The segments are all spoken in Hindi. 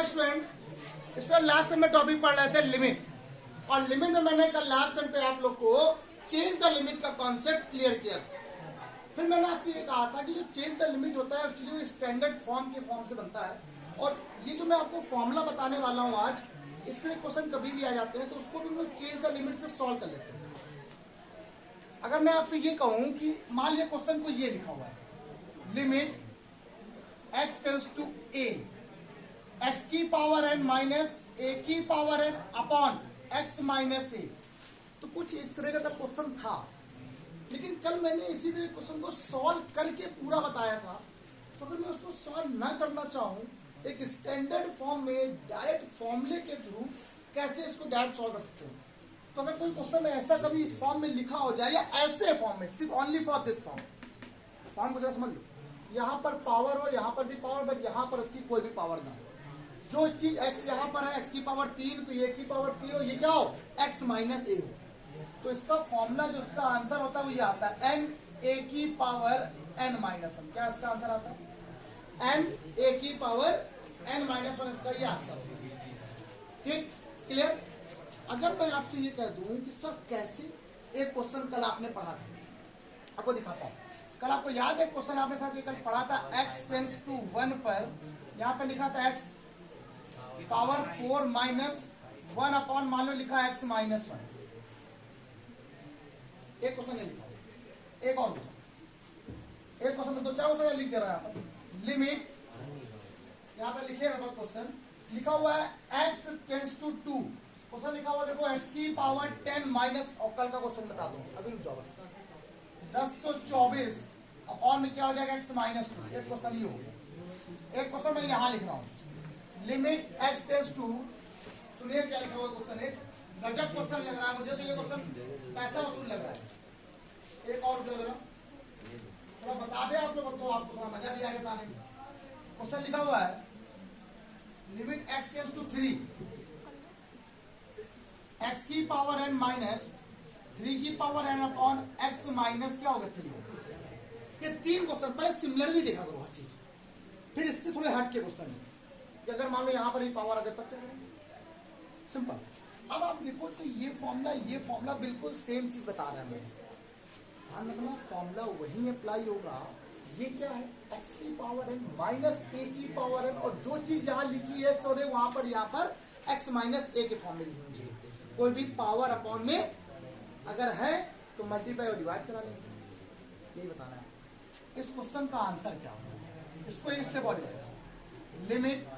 स्टूडेंट लास्ट टाइम में टॉपिक पढ़ रहे थे लिमिट, और लिमिट में मैंने कल लास्ट टाइम पे आप लोग को चेंज द लिमिट का कॉन्सेप्ट क्लियर किया था। फिर मैंने आपसे ये कहा था कि जो चेंज द लिमिट होता है एक्चुअली स्टैंडर्ड फॉर्म के फॉर्म से बनता है, और ये जो मैं आपको फॉर्मूला बताने वाला हूँ आज, इस तरह क्वेश्चन कभी भी आ जाते हैं तो उसको भी हम लोग चेंज द लिमिट से सॉल्व कर लेते हैं। अगर मैं आपसे ये कहूँ कि मान लिया क्वेश्चन को ये लिखा हुआ है, limit x tends to a, x की पावर n माइनस a की power n upon x minus a, तो कुछ इस तरह का क्वेश्चन था। लेकिन कल मैंने इसी तरह क्वेश्चन को सॉल्व करके पूरा बताया था, तो अगर मैं उसको सॉल्व ना करना चाहूँ एक स्टैंडर्ड फॉर्म में डायरेक्ट फॉर्मूले के थ्रू कैसे इसको डायरेक्ट सॉल्व कर सकते हैं। तो अगर कोई क्वेश्चन ऐसा कभी इस फॉर्म में लिखा हो जाए या ऐसे फॉर्म में, सिर्फ ओनली फॉर दिस फॉर्म को जरा समझ लो, यहाँ पर पावर हो, यहाँ पर भी पावर, बट यहाँ पर इसकी कोई भी पावर ना हो। जो चीज x यहाँ पर है, x की पावर 3, तो ये की पावर 3 हो, ये क्या हो, x माइनस a हो। तो इसका फॉर्मूला जो इसका आंसर होता है वो ये आता है n a की पावर n माइनस 1। क्या इसका आंसर आता है, n a की पावर n माइनस 1, इसका ये आंसर होगा। ठीक, क्लियर। अगर मैं आपसे ये कह दूं कि सर कैसे, एक क्वेश्चन कल आपने पढ़ा था, आपको दिखाता हूं। कल आपको याद है क्वेश्चन आपने साथ ये कल पढ़ा था, x टेंड्स टू 1 पर यहाँ पे लिखा था x पावर 4 माइनस 1 अपॉन मान लो लिखा x माइनस 1। एक क्वेश्चन नहीं लिखा, एक और एक क्वेश्चन में दो चार क्वेश्चन लिख दे रहा है यहाँ पर। लिमिट यहाँ पे लिखे मेरे पास क्वेश्चन लिखा हुआ है x टेंड्स टू 2, क्वेश्चन लिखा हुआ देखो x की पावर 10 माइनस, और कल का क्वेश्चन बता दो, अभी रुक जाओ बस, 1024 अपॉन में क्या हो जाएगा x माइनस 2। एक क्वेश्चन ये हो गया। एक क्वेश्चन मैं यहाँ लिख रहा हूँ, लिमिट x टेंड्स टू, सुनिए क्या लिखा हुआ क्वेश्चन, एक गजब क्वेश्चन लग रहा है मुझे, तो ये क्वेश्चन पैसा वसूल लग रहा है। एक और थोड़ा बता दे आप लोग, तो आपको थोड़ा मजा भी आएगा बताने में। क्वेश्चन लिखा हुआ है limit x tends to 3, x की पावर n माइनस 3 की power n upon x minus क्या होगा 3। ये तीन क्वेश्चन पहले सिमिलरली देखा करो हर चीज, फिर इससे थोड़े हट के क्वेश्चन कि अगर मान लो यहाँ पर ही पावर आ जाए तब क्या करेंगे, सिंपल। अब आप देखो तो ये फॉर्मूला बिल्कुल सेम चीज बता रहा है। ध्यान रखना, फॉर्मूला वही अप्लाई होगा। ये क्या है, x की पावर n माइनस a की पावर n, और जो चीज यहाँ लिखी है x और वहां पर यहाँ पर x माइनस a के फॉर्म में लिखनी चाहिए। कोई भी पावर अपॉन में अगर है तो मल्टीप्लाई और डिवाइड करा लेंगे, यही बताना है। इस क्वेश्चन का आंसर क्या होगा, इसको एक स्टेप और limit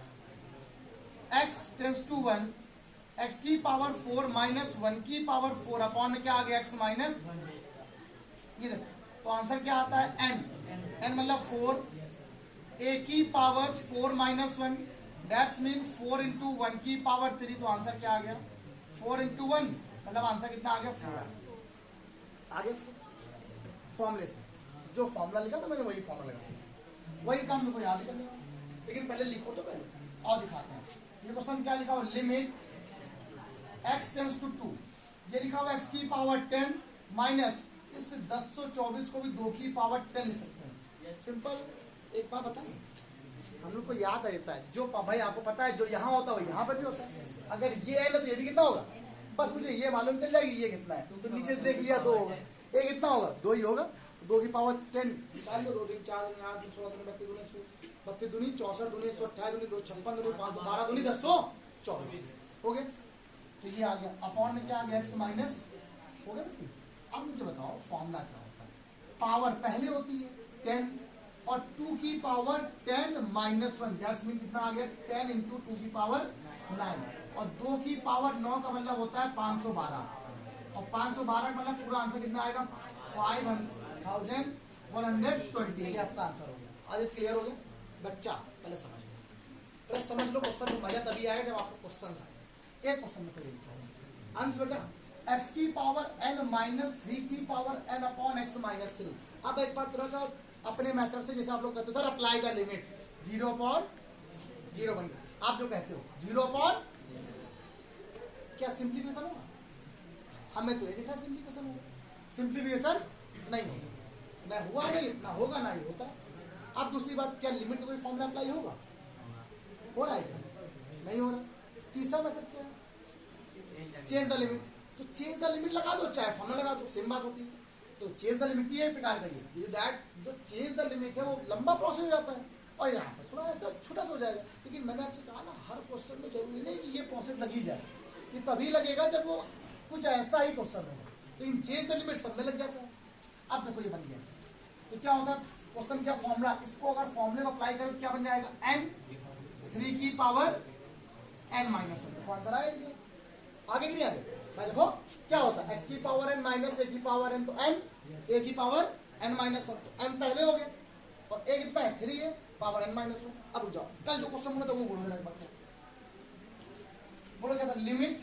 x tends to 1, x की पावर 4 माइनस 1 की पावर 4 अपॉन में क्या आ गया x माइनस, ये देखो तो आंसर क्या आता है n मतलब 4, a की power 4 minus 1, that's mean 4 into 1 की पावर 3, तो आंसर क्या आ गया 4 इंटू 1, मतलब आंसर कितना आ गया 4 आ गया। फॉर्मूले से जो फॉर्मूला लिखा था मैंने वही फॉर्मूला लगा, वही काम मेरे को याद करना है। लेकिन पहले लिखो तो पहले और दिखाते हैं। ये क्वेश्चन क्या लिखा हुआ, लिमिट x टेंड्स टू 2, ये लिखा हुआ x की पावर 10 माइनस इस 1024 को भी 2 की पावर 10 लिख सकते हैं। सिंपल। एक बार बताएं, हम लोग को याद रहता है जो भाई आपको पता है जो यहाँ होता है वो यहाँ पर भी होता है। अगर ये है ना तो ये भी कितना होगा, बस मुझे ये मालूम चल जाएगी ये कितना है, तो नीचे से देख लिया 2 होगा, ये कितना होगा 2 ही होगा, 2 की पावर 10 निकाल लो, 2 3 4 8 16 32 32 दूनी 64 दूनी 128 दूनी 256 दूनी 512 दूनी 1024 हो गया। तो ये आ गया अपॉन में क्या आ गया x माइनस हो गया बेटी। अब मुझे बताओ फॉर्मूला क्या होता है, पावर पहले होती है 10 और 2 की पावर 10 माइनस 1, दैट्स मीन कितना आ गया 10 इंटू 2 की पावर 9, और 2 की पावर 9 का मतलब होता है 512, और 512 का मतलब पूरा आंसर कितना आएगा 5120, ये आपका आंसर हो गया। आज क्लियर हो गया बच्चा, पहले समझ लो, पहले समझ लो क्वेश्चन में मजा तभी आएगा जब आपको क्वेश्चन आए। एक क्वेश्चन में कोई आंसर बेटा, x की पावर n माइनस 3 की power n upon x minus 3। अब एक बात थोड़ा सा अपने मेथड से, जैसे आप लोग कहते हो sir apply the limit 0 upon 0 बन, आप जो कहते हो 0 अपॉन, क्या सिंप्लीफिकेशन होगा, हमें तो ये दिख रहा है सिंप्लीफिकेशन होगा, सिंप्लीफिकेशन नहीं होगा, ना हुआ नहीं, ना होगा ना ही होता। अब दूसरी बात, क्या लिमिट का कोई फॉर्मूला अप्लाई होगा, हो रहा है तीसरा मेथड क्या है, चेंज द लिमिट। तो चेंज द लिमिट लगा दो, चाहे फॉर्मूला लगा दो, सेम बात होती है। तो चेंज द लिमिट ये प्रकार का ये दैट जो चेंज द लिमिट है वो लंबा प्रोसेस हो जाता है, और यहाँ पर थोड़ा ऐसा छोटा सा हो जाएगा। लेकिन मैंने आपसे कहा ना, हर क्वेश्चन में जरूरी नहीं कि ये प्रोसेस लगी जाए, ये तभी लगेगा जब वो कुछ ऐसा ही क्वेश्चन होगा। लेकिन चेंज द लिमिट सब में लग जाता है। अब देखो ये बन गया, तो क्या होता है क्वेश्चन क्या फॉर्मूला, इसको अगर फॉर्मूले को अप्लाई करें तो क्या बन जाएगा, n 3 की power n minus one. Answer आएगा आगे कि नहीं आगे। भाई देखो क्या होता है, x की पावर n माइनस a की पावर n, तो n a की पावर n माइनस वन, तो n पहले हो गए और a कितना है 3 है, पावर n माइनस वन। अब रुक जाओ, कल जो क्वेश्चन बोला था वो बोलो जरा एक बार, बोलो क्या था, limit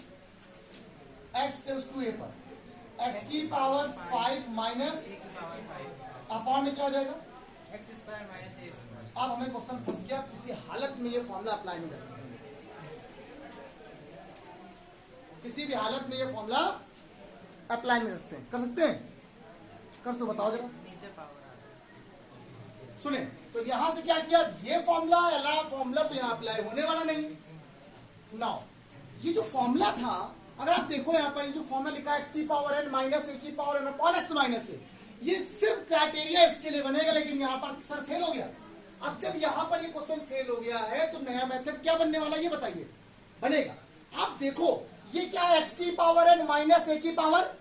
x tends to a पर x की पावर 5 माइनस अपॉन में क्या हो जाएगा x square minus a square. अब हमें क्वेश्चन फंस गया, किसी हालत में ये फॉर्मूला अप्लाई नहीं कर सकते, किसी भी हालत में ये फॉर्मूला अप्लाई नहीं कर सकते हैं। कर तो बताओ जरा, नीचे पावर आ रहा सुने। तो यहां से क्या किया, ये फॉर्मूला अला फॉर्मूला तो यहां अप्लाई होने वाला नहीं। नाउ ये जो फॉर्मूला था, अगर आप देखो यहाँ पर ये जो फॉर्मूला लिखा है x की पावर n माइनस a की power n upon x minus a, ये सिर्फ क्राइटेरिया इसके लिए बनेगा, लेकिन यहाँ पर सर फेल हो गया। अब जब यहाँ पर ये क्वेश्चन फेल हो गया है तो नया मेथड क्या बनने वाला है ये बताइए, बनेगा। आप देखो ये क्या है, x की पावर n माइनस a की पावर,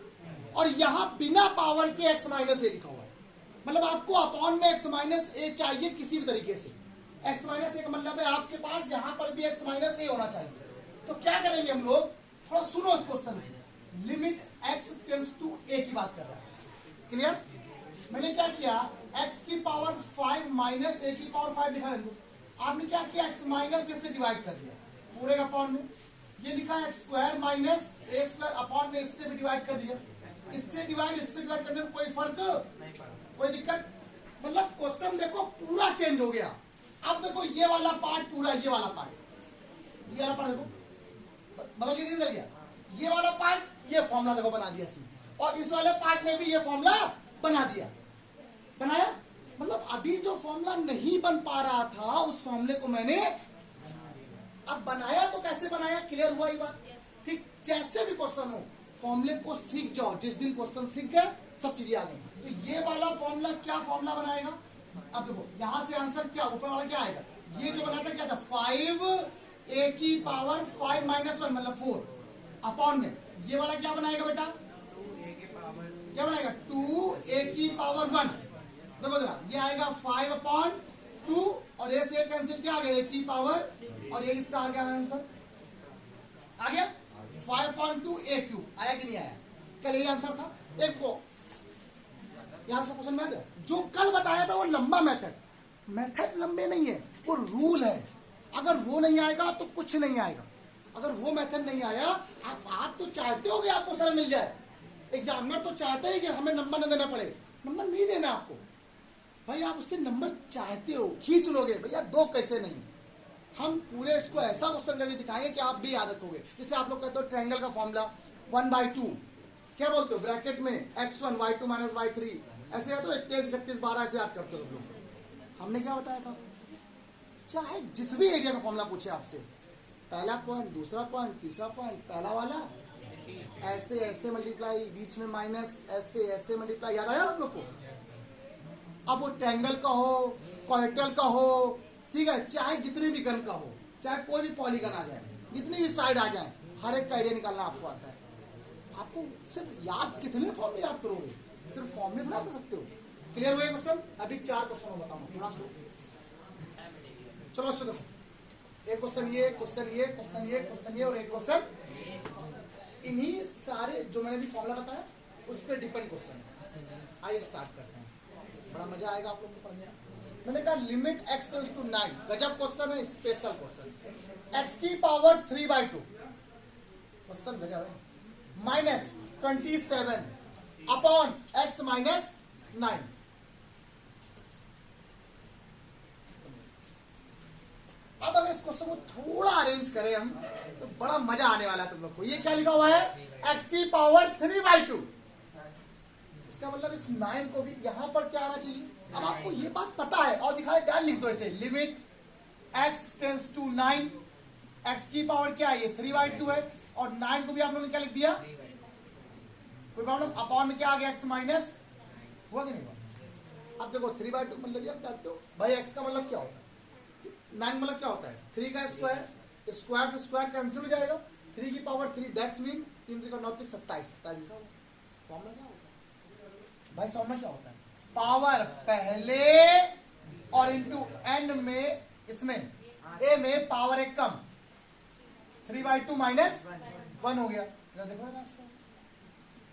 और यहाँ बिना पावर के x माइनस a लिखा हुआ है। मतलब आपको अपॉन में x माइनस a चाहिए किसी भी तरीके से। x माइनस a का मतलब है आपके पास यहाँ पर भी x माइनस a होना चाहिए। तो क्या करेंगे हम लोग, थोड़ा सुनो इस question, limit x tends to a की बात कर रहा है, क्लियर। मैंने क्या किया, x की पावर 5 माइनस a की पावर 5 लिखा है, आपने क्या किया x माइनस a से डिवाइड कर दिया पूरे का अपॉन में। ये लिखा है x square minus a square upon में, इससे भी डिवाइड कर दिया। इससे डिवाइड करने में कोई फर्क नहीं पड़ा। कोई दिक्कत, मतलब क्वेश्चन देखो पूरा चेंज हो गया। अब देखो ये वाला पार्ट पूरा, ये वाला पार्ट, ये वाला पार्ट देखो बदल के नहीं बदल गया। ये वाला पार्ट ये फॉर्मूला देखो बना दिया इसने, और इस वाले पार्ट में भी ये फॉर्मूला बना दिया, बनाया। मतलब अभी जो फॉर्मूला नहीं बन पा रहा था उस फॉर्मूले को मैंने अब बनाया। तो कैसे बनाया, क्लियर हुआ ये बात। ठीक, जैसे भी क्वेश्चन हो फॉर्मूले को सीख जाओ, जिस दिन क्वेश्चन सीख गए सब चीजें आ गई। तो ये वाला फॉर्मूला क्या फॉर्मूला बनाएगा, अब देखो यहां से आंसर क्या, ऊपर वाला क्या आएगा, ये जो बनाता क्या था 5 a की पावर 5 माइनस 1 मतलब 4 अपॉन में, ये वाला क्या बनाएगा बेटा, 2a के पावर क्या बनाएगा 2a की पावर 1। देखो जरा ये आएगा 5 अपॉन 2 और a से कैंसिल, क्या आ गया a की पावर, और ये इसका आ गया आंसर, आ गया 5/2 a क्यूब। आया कि नहीं आया, कल यही आंसर था। एक को यहां से क्वेश्चन में आ गया। जो कल बताया था वो लंबा मेथड लंबे नहीं है, वो रूल है। अगर वो नहीं आएगा तो कुछ नहीं आएगा। अगर वो मेथड नहीं आया, आप तो चाहते हो कि आपको सर मिल जाए, एग्जामिनर तो चाहते हैं कि हमें नंबर न देना पड़े। नंबर नहीं देना आपको भाई, आप उससे नंबर चाहते हो, खींच लोगे भैया, दो कैसे नहीं। हम पूरे इसको ऐसा क्वेश्चन करके दिखाएंगे कि आप भी याद रखोगे। जैसे आप लोग कहते हो ट्रायंगल का फॉर्मूला 1/2, क्या बोलते हो ब्रैकेट में x1 y2 माइनस y3, ऐसे याद हो 21 31 12 ऐसे याद करते हो लोग। हमने क्या बताया था, चाहे जिस भी एरिया का फॉर्मूला पूछे आपसे, पहला पॉइंट, दूसरा पॉइंट, तीसरा पॉइंट, पहला वाला ऐसे ऐसे मल्टीप्लाई, बीच में माइनस, ऐसे ऐसे मल्टीप्लाई, याद आया आप लोग को। अब वो ट्रायंगल का हो, क्वाड्रेटल का हो, ठीक है, चाहे जितने भी गन का हो, चाहे कोई भी पॉलीगन आ जाए, जितनी भी साइड आ जाए, हर एक का एरिया निकालना आपको आता है। आपको सिर्फ याद, कितने फॉर्मूले याद करोगे, सिर्फ फॉर्मूले थोड़ा कर सकते हो। क्लियर हुए क्वेश्चन, अभी 4 क्वेश्चन बताऊंगा थोड़ा सा। चलो अच्छा देखो, एक क्वेश्चन ये, क्वेश्चन ये, क्वेश्चन ये, क्वेश्चन ये और एक क्वेश्चन, इन्हीं सारे जो मैंने भी फॉर्मूला बताया उस पर डिपेंड क्वेश्चन है। आइए स्टार्ट करते हैं, बड़ा मजा आएगा आप लोग को पढ़ने। मैंने कहा लिमिट x टेंड्स टू 9, गजब क्वेश्चन है, स्पेशल क्वेश्चन। x की पावर 3/2 क्वेश्चन गजब है, माइनस 27 अपॉन x माइनस 9। अब अगर इस क्वेश्चन को थोड़ा अरेंज करें हम तो बड़ा मजा आने वाला है तुम लोग को। ये क्या लिखा हुआ है, x की पावर 3/2, इसका मतलब इस 9 को भी यहां पर क्या आना चाहिए। अब आपको ये बात पता है और दिखाए, क्या लिख दो इसे, limit x tends to 9 X की पावर क्या है, ये 3/2 है, और 9 को भी आप लोगों ने क्या लिख दिया, कोई प्रॉब्लम, अपॉन में क्या आ गया, एक्स माइनस, हुआ कि नहीं हुआ। अब देखो 3/2 मतलब ये आप जानते हो भाई, एक्स का मतलब क्या होता है, 9 मतलब क्या होता है, 3 का स्क्वायर, स्क्वायर से स्क्वायर कैंसिल हो जाएगा, 3 की पावर 3, दैट्स मीन 3 3 का 9 27, 27 लिखा हुआ। फॉर्मूला क्या होता है भाई, फॉर्मूला क्या होता है, पावर पहले और इंटू एन में, इसमें ए में पावर एक कम, 3/2 माइनस 1 हो गया, देखो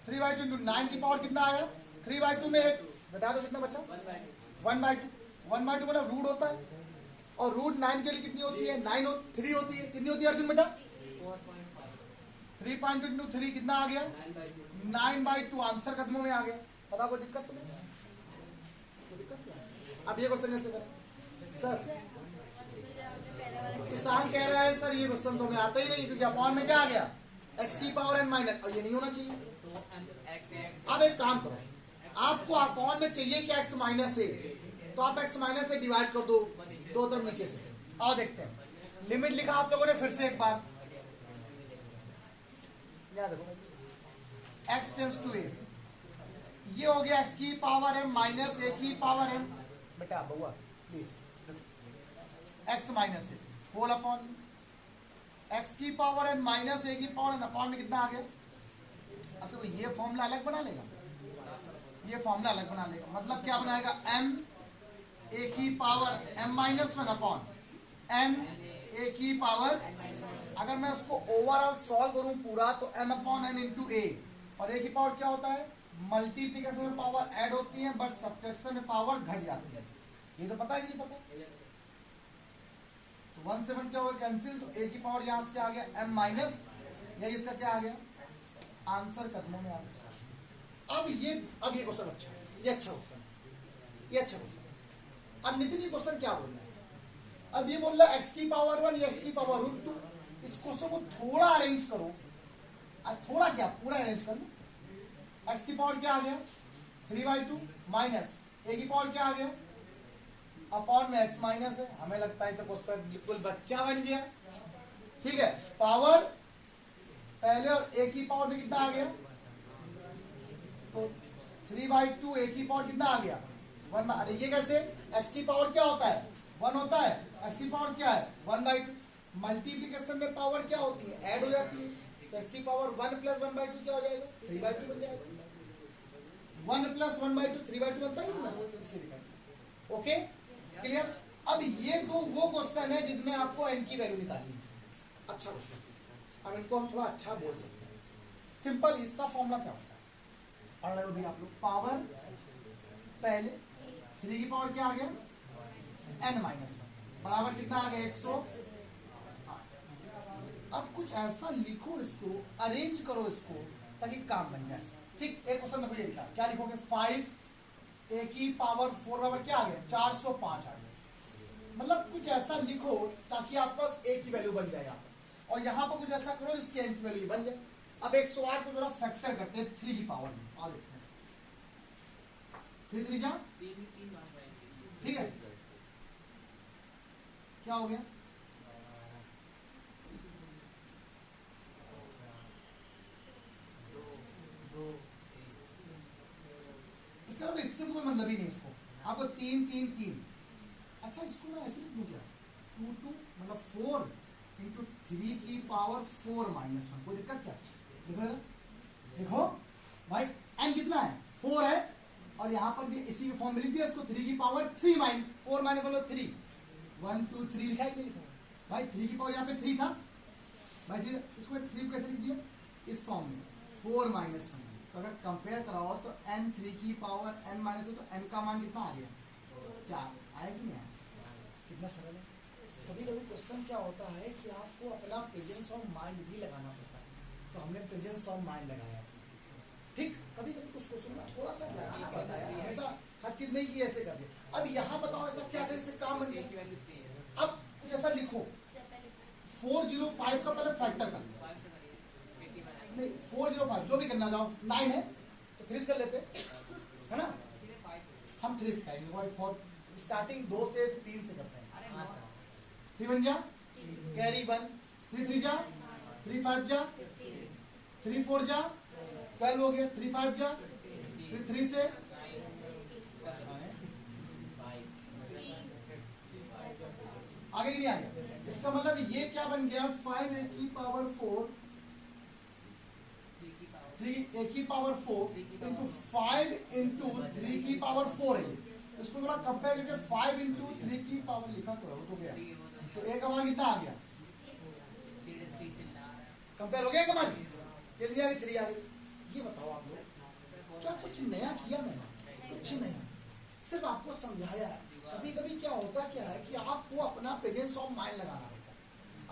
3/2 इंटू 9 की पावर कितना आया, 3/2 में एक बता दो कितना बचा, 1/2, 1/2 मतलब रूट होता है, और रूट 9 के लिए कितनी होती है, 3 होती है, कितनी होती है अर्जुन बेटा, 3.2 इंटू 3 कितना आ गया, 9/2, आंसर कदमों में आ गया, पता कोई दिक्कत तो नहीं, कोई दिक्कत नहीं। अब ये क्वेश्चन कैसे करें सर, किसान कह रहा है सर ये क्वेश्चन तो हमें आता ही नहीं, क्योंकि अपॉन में क्या आ गया, एक्स की पावर एन माइनस, और ये नहीं होना चाहिए। अब एक काम करो, आपको अपॉन में चाहिए क्या, एक्स माइनस ए, तो आप एक्स माइनस से डिवाइड कर दो, दो तरफ नीचे से, और देखते हैं लिमिट लिखा आप लोगों ने फिर से एक बार, याद देखो एक्स टेंस टू ए, ये हो गया एक्स की पावर एम माइनस ए की पावर एम, बेटा बउआ please, X minus A whole upon X की पावर एन माइनस ए की पावर एन, अपॉन में कितना आ गया, अब तो ये फॉर्मूला अलग बना लेगा, ये फॉर्मूला अलग बना लेगा, मतलब क्या बनाएगा, एम ए की power M minus 1 upon N A की पावर, अगर मैं उसको ओवरऑल सॉल्व करूं पूरा, तो एम अपॉन एन इंटू ए, और ए की पावर क्या होता है, मल्टीप्लिकेशन में पावर ऐड होती है, बट सब्ट्रैक्शन में पावर घट जाती है, ये तो पता है कि नहीं पता, तो 1 से 1 क्या होगा, कैंसिल, तो ए की पावर यहां से क्या आ गया, एम माइनस, या इसका क्या आ गया, आंसर कदमों में आ गया। अब ये क्वेश्चन अच्छा है, ये अच्छा क्वेश्चन, ये अच्छा क्वेश्चन। अब नितिन ये क्वेश्चन क्या बोल रहा है, अब ये बोल रहा है एक्स की पावर 1 या एक्स की पावर रूट 2, इस क्वेश्चन को थोड़ा अरेंज करो, थोड़ा क्या पूरा अरेंज कर लो, एक्स की पावर क्या आ गया, 3/2 माइनस ए की पावर क्या आ गया, अपॉन में एक्स माइनस है, हमें लगता है तो क्वेश्चन बिल्कुल बच्चा बन गया, ठीक है, पावर पहले और ए की पावर में कितना आ गया, तो 3/2 ए की पावर कितना आ गया, 1, अरे ये कैसे, एक्स की पावर क्या होता है, 1 होता है, एक्स की पावर क्या है, 1/2, मल्टीप्लिकेशन में पावर क्या होती है, ऐड हो जाती है, तो एक्स की पावर 1 + 1/2 क्या हो जाएगा, 3/2 बन जाएगा, 1 + 1/2 3/2 बनता है ना, ओके क्लियर। अब ये दो वो क्वेश्चन है जिसमें आपको एन की वैल्यू निकालनी है, अच्छा क्वेश्चन, अब इनको हम थोड़ा अच्छा बोल सकते हैं, सिंपल, इसका फॉर्मूला क्या होता है, पढ़ रहे हो भी आप लोग, पावर पहले 3 की पावर क्या आ गया, n माइनस 1 बराबर कितना आ गया, 100। अब कुछ ऐसा लिखो, इसको अरेंज करो इसको, ताकि काम बन जाए, ठीक। एक क्वेश्चन में लिखा, क्या लिखोगे, 5 ए की पावर 4 बराबर क्या आ गया, 405 आ गया, मतलब कुछ ऐसा लिखो ताकि आपके पास ए की वैल्यू बन जाए, और यहाँ पर कुछ ऐसा करो इसकी एन की वैल्यू बन जाए। अब 108 को जरा फैक्टर करते हैं 3 की पावर में, आ देखते हैं, 3 3 जा, ठीक है, क्या हो गया, इसका मतलब इससे तो कोई मतलब ही नहीं, इसको आपको 3 3 3, अच्छा इसको मैं ऐसे लिख दूं क्या, 2 2 मतलब 4 इंटू 3 की पावर 4 माइनस 1, कोई दिक्कत क्या, देखो ना, देखो भाई एन कितना है, 4 है, और यहाँ पर भी इसी के फॉर्म में लिख दिया इसको, 3 की पावर 3 4 माइनस 3, 1 2 3 लिखा है कि नहीं लिखा भाई, 3 की पावर यहाँ पे 3 था भाई, 3, इसको 3 को कैसे लिख दिया, इस फॉर्म में 4 माइनस 1, तो अगर कंपेयर कराओ तो n 3 की पावर n माइनस, तो n का मान कितना आ गया, 4 आया कि नहीं आया, कितना सरल है। कभी कभी क्वेश्चन क्या होता है कि आपको अपना प्रेजेंस ऑफ माइंड भी लगाना पड़ता है, तो हमने प्रेजेंस ऑफ माइंड लगाया, ठीक। कभी कभी कुछ क्वेश्चन में थोड़ा सा लगाना पड़ता है, हमेशा हर चीज नहीं की ऐसे कर दिया। अब यहाँ बताओ ऐसा क्या करे, इससे काम बन गया, अब कुछ ऐसा लिखो, 405 का पहले फैक्टर कर, नहीं 405 जो भी करना चाहो, 9 है तो 3 कर लेते है ना, हम 3 करेंगे, 4 स्टार्टिंग 2 से 3 से करते हैं, 3 बन जा, कैरी 1 3 3 जा, 3 5 जा, 3 4 जा, 12 हो गया, 3 5 जा, फिर 3 से आगे नहीं आएगा। इसका मतलब ये क्या बन गया, 5 a की पावर 4 3 a की पावर 4 इंटू 5 इंटू 3 की पावर 4 है। इसको थोड़ा कंपेयर करके 5 इंटू 3 की पावर लिखा तो है, वो तो गया, तो a का मान कितना आ गया, कंपेयर हो गया का मान, ये 3 आ गई। ये बताओ आप लोग, क्या कुछ नया किया मैंने? कुछ नया, सिर्फ आपको समझाया है। कभी कभी क्या होता क्या है कि आपको अपना प्रेजेंस ऑफ माइंड लगाना होता है।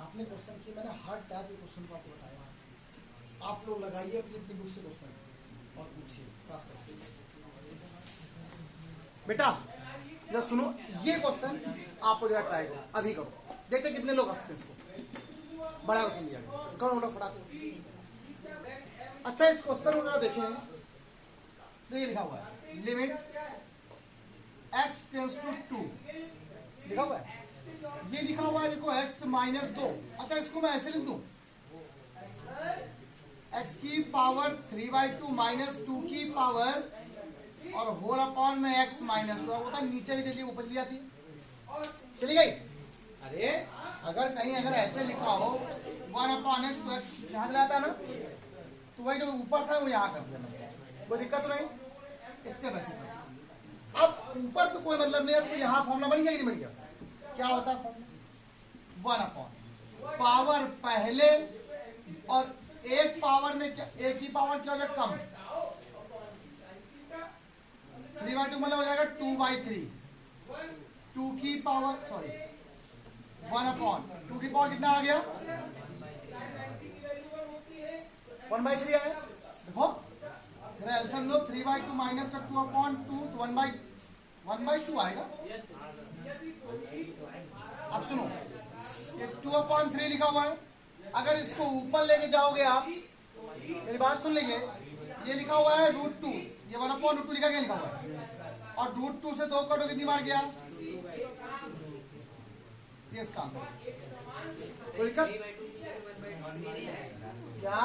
आपने क्वेश्चन किया, मैंने हर टाइप के क्वेश्चन को आपको बताया। आप लोग लगाइए अपनी अपनी बुक से क्वेश्चन और पूछिए, पास करके। बेटा जरा सुनो, ये क्वेश्चन आपको जरा ट्राई करो, अभी करो, देखते कितने लोग हंसते हैं इसको। बड़ा क्वेश्चन दिया गया, करो लोग फटाक से। अच्छा इस क्वेश्चन को जरा देखें, देखिए लिखा हुआ है लिमिट x टेंस टू 2 लिखा हुआ है, ये लिखा हुआ है देखो x माइनस 2। अच्छा इसको मैं ऐसे लिख दूं, x की पावर 3/2 माइनस 2 की पावर और होल अपॉन में x माइनस 2 होता है, नीचे चलिए ऊपर चली जाती है, चली गई। अरे अगर कहीं अगर ऐसे लिखा हो 1 अपॉन x, तो x यहाँ चला आता है ना, तो वही जो ऊपर था वो यहाँ कर देना, कोई दिक्कत तो नहीं। इसके वैसे अब ऊपर तो कोई मतलब नहीं है, तो यहाँ फॉर्मूला बन गया कि नहीं बन गया? क्या होता है फॉर्मूला, 1 अपॉन पावर पहले और एक पावर में क्या, एक ही पावर क्या हो जाएगा कम, 3/2 मतलब हो जाएगा 2/3, 2 की पावर सॉरी 1 अपॉन 2 की पावर कितना आ गया 1/3 है। देखो जरा एल्सियम लो, 3/2 माइनस का 2 अपॉन 2 तो 1/2 आएगा। अब सुनो, ये 2/3 लिखा हुआ है, अगर इसको ऊपर लेके जाओगे आप, मेरी बात सुन लीजिए, ये लिखा हुआ है √2, ये 1/√2 लिखा क्या लिखा हुआ है, और √2 से 2 कटो कितनी बार गया, ये इसका आंसर। कोई दिक्कत क्या?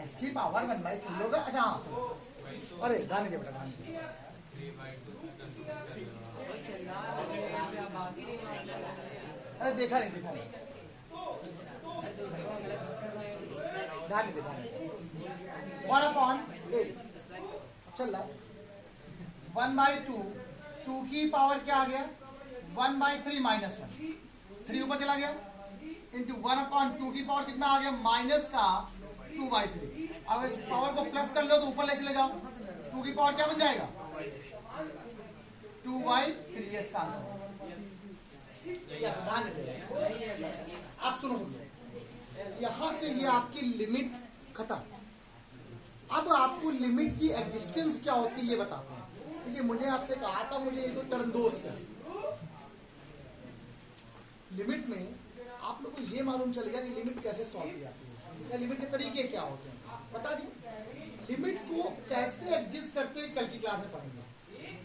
इसकी पावर 1/3 होगा। अच्छा हाँ, अरे गाने दे बेटा, गाने अरे देखा नहीं ध्यान नहीं दे 1/8 चल रहा, 1/2 2 की पावर क्या आ गया 1/3 माइनस 1, 3 ऊपर चला गया, इंटू 1/2 की पावर कितना आ गया माइनस का 2/3। अब इस पावर को प्लस कर लो तो ऊपर ले चले जाओ, 2 की पावर क्या बन जाएगा 2/3, इसका आंसर। आप सुनो, यहां से ये आपकी लिमिट खत्म। अब आपको लिमिट की एग्जिस्टेंस क्या होती है ये बताते हैं। देखिए मुझे आपसे कहा था, मुझे ये टर्म दोस्त है, लिमिट में आप लोग को ये मालूम चलेगा कि लिमिट कैसे सॉल्व की जाती है, या लिमिट के तरीके क्या होते हैं बता दी। लिमिट को कैसे एडजस्ट करते हैं कल की क्लास में पढ़ेंगे।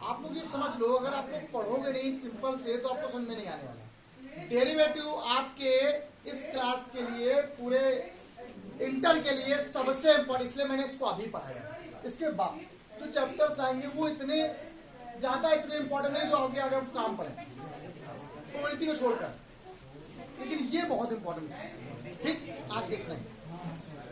आप लोग ये समझ लो, अगर आप लोग पढ़ोगे नहीं सिंपल से तो आपको समझ में नहीं आने वाला। डेरिवेटिव आपके इस क्लास के लिए, पूरे इंटर के लिए सबसे इम्पोर्टेंट, इसलिए मैंने इसको अभी पढ़ाया। इसके बाद जो चैप्टर्स आएंगे वो इतने ज्यादा इतने इंपॉर्टेंट नहीं जो आगे अगर काम पढ़े प्रोबेबिलिटी को छोड़कर, लेकिन ये बहुत इंपॉर्टेंट है। ठीक, आज इतना ही।